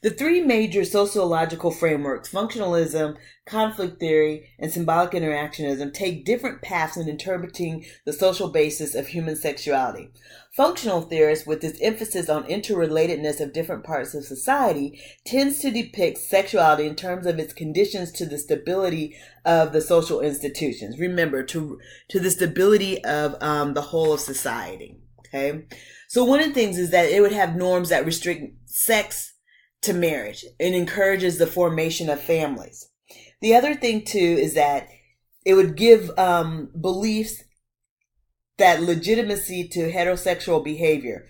The three major sociological frameworks, functionalism, conflict theory, and symbolic interactionism, take different paths in interpreting the social basis of human sexuality. Functional theorists, with its emphasis on interrelatedness of different parts of society, tends to depict sexuality in terms of its conditions to the stability of the social institutions. Remember, to the stability of the whole of society. Okay, so one of the things is that it would have norms that restrict sex to marriage and encourages the formation of families. The other thing too is that it would give beliefs that legitimacy to heterosexual behavior,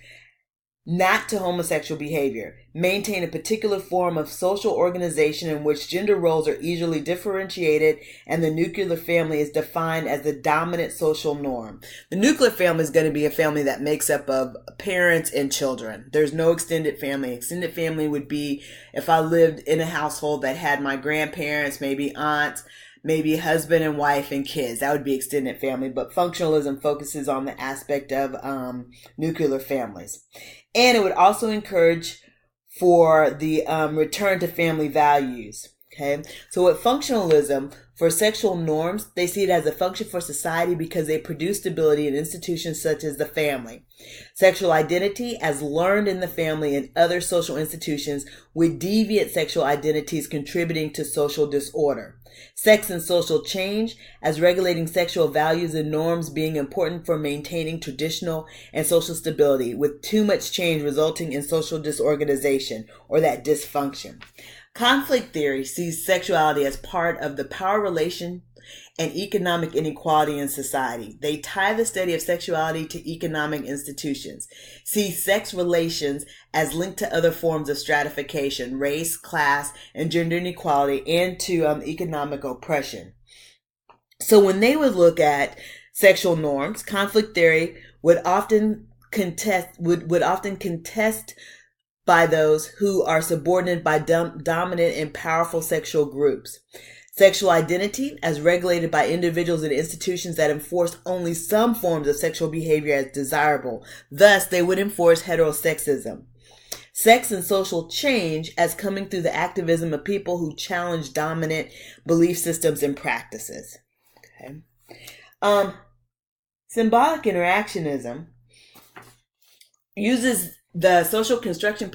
not to homosexual behavior, maintain a particular form of social organization in which gender roles are easily differentiated and the nuclear family is defined as the dominant social norm. The nuclear family is going to be a family that makes up of parents and children. There's no extended family. Extended family would be if I lived in a household that had my grandparents, maybe aunts, maybe husband and wife and kids. That would be extended family, but functionalism focuses on the aspect of nuclear families. And it would also encourage for the return to family values. Okay, so with functionalism, for sexual norms, they see it as a function for society because they produce stability in institutions such as the family. Sexual identity, as learned in the family and other social institutions, with deviant sexual identities contributing to social disorder. Sex and social change, as regulating sexual values and norms being important for maintaining traditional and social stability, with too much change resulting in social disorganization or that dysfunction. Conflict theory sees sexuality as part of the power relation and economic inequality in society. They tie the study of sexuality to economic institutions, see sex relations as linked to other forms of stratification, race, class, and gender inequality, and to economic oppression. So when they would look at sexual norms, conflict theory would often contest by those who are subordinate by dominant and powerful sexual groups. Sexual identity, as regulated by individuals and institutions that enforce only some forms of sexual behavior as desirable. Thus, they would enforce heterosexism. Sex and social change, as coming through the activism of people who challenge dominant belief systems and practices. Okay. Symbolic interactionism uses the social construction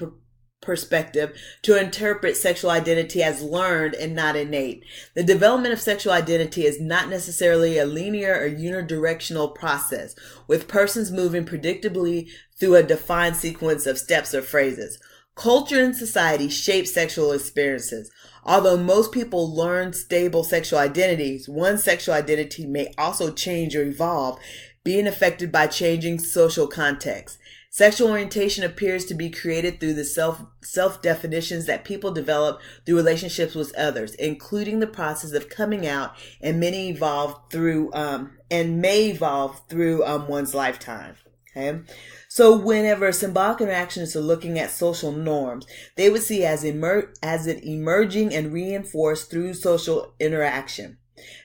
perspective to interpret sexual identity as learned and not innate. The development of sexual identity is not necessarily a linear or unidirectional process, with persons moving predictably through a defined sequence of steps or phrases. Culture and society shape sexual experiences. Although most people learn stable sexual identities, one's sexual identity may also change or evolve, being affected by changing social context. Sexual orientation appears to be created through the self-definitions that people develop through relationships with others, including the process of coming out, and may evolve through one's lifetime. Okay, so whenever symbolic interactionists are looking at social norms, they would see as it emerging and reinforced through social interaction.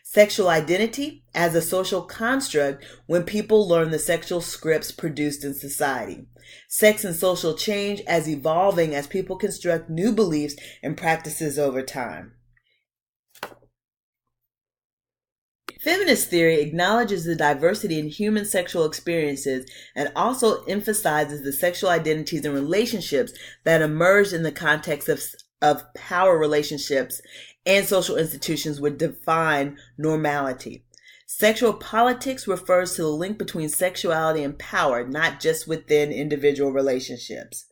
Sexual identity as a social construct when people learn the sexual scripts produced in society. Sex and social change as evolving as people construct new beliefs and practices over time. Feminist theory acknowledges the diversity in human sexual experiences and also emphasizes the sexual identities and relationships that emerge in the context of power relationships and social institutions would define normality. Sexual politics refers to the link between sexuality and power, not just within individual relationships.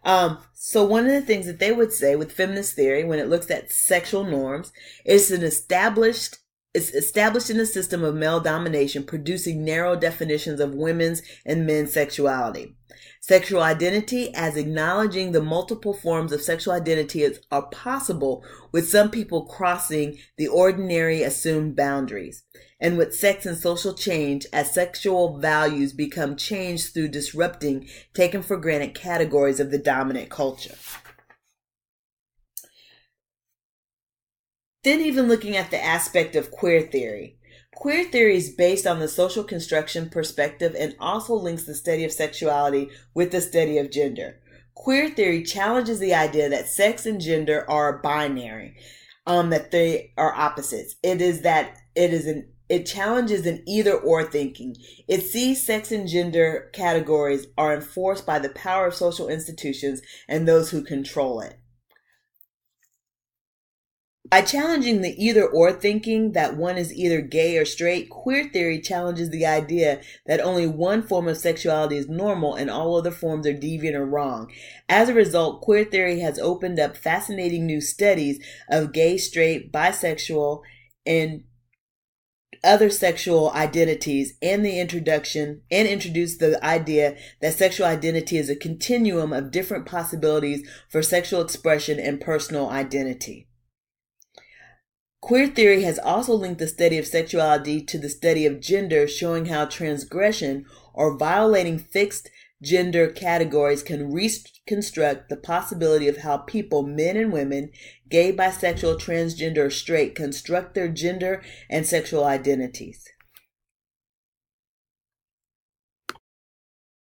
So one of the things that they would say with feminist theory when it looks at sexual norms is established in a system of male domination, producing narrow definitions of women's and men's sexuality. Sexual identity as acknowledging the multiple forms of sexual identity are possible, with some people crossing the ordinary assumed boundaries. And with sex and social change as sexual values become changed through disrupting taken for granted categories of the dominant culture. Then even looking at the aspect of queer theory. Queer theory is based on the social construction perspective and also links the study of sexuality with the study of gender. Queer theory challenges the idea that sex and gender are binary, that they are opposites. It challenges an either or thinking. It sees sex and gender categories are enforced by the power of social institutions and those who control it. By challenging the either or thinking that one is either gay or straight, queer theory challenges the idea that only one form of sexuality is normal and all other forms are deviant or wrong. As a result, queer theory has opened up fascinating new studies of gay, straight, bisexual, and other sexual identities and introduced the idea that sexual identity is a continuum of different possibilities for sexual expression and personal identity. Queer theory has also linked the study of sexuality to the study of gender, showing how transgression or violating fixed gender categories can reconstruct the possibility of how people, men and women, gay, bisexual, transgender, or straight, construct their gender and sexual identities.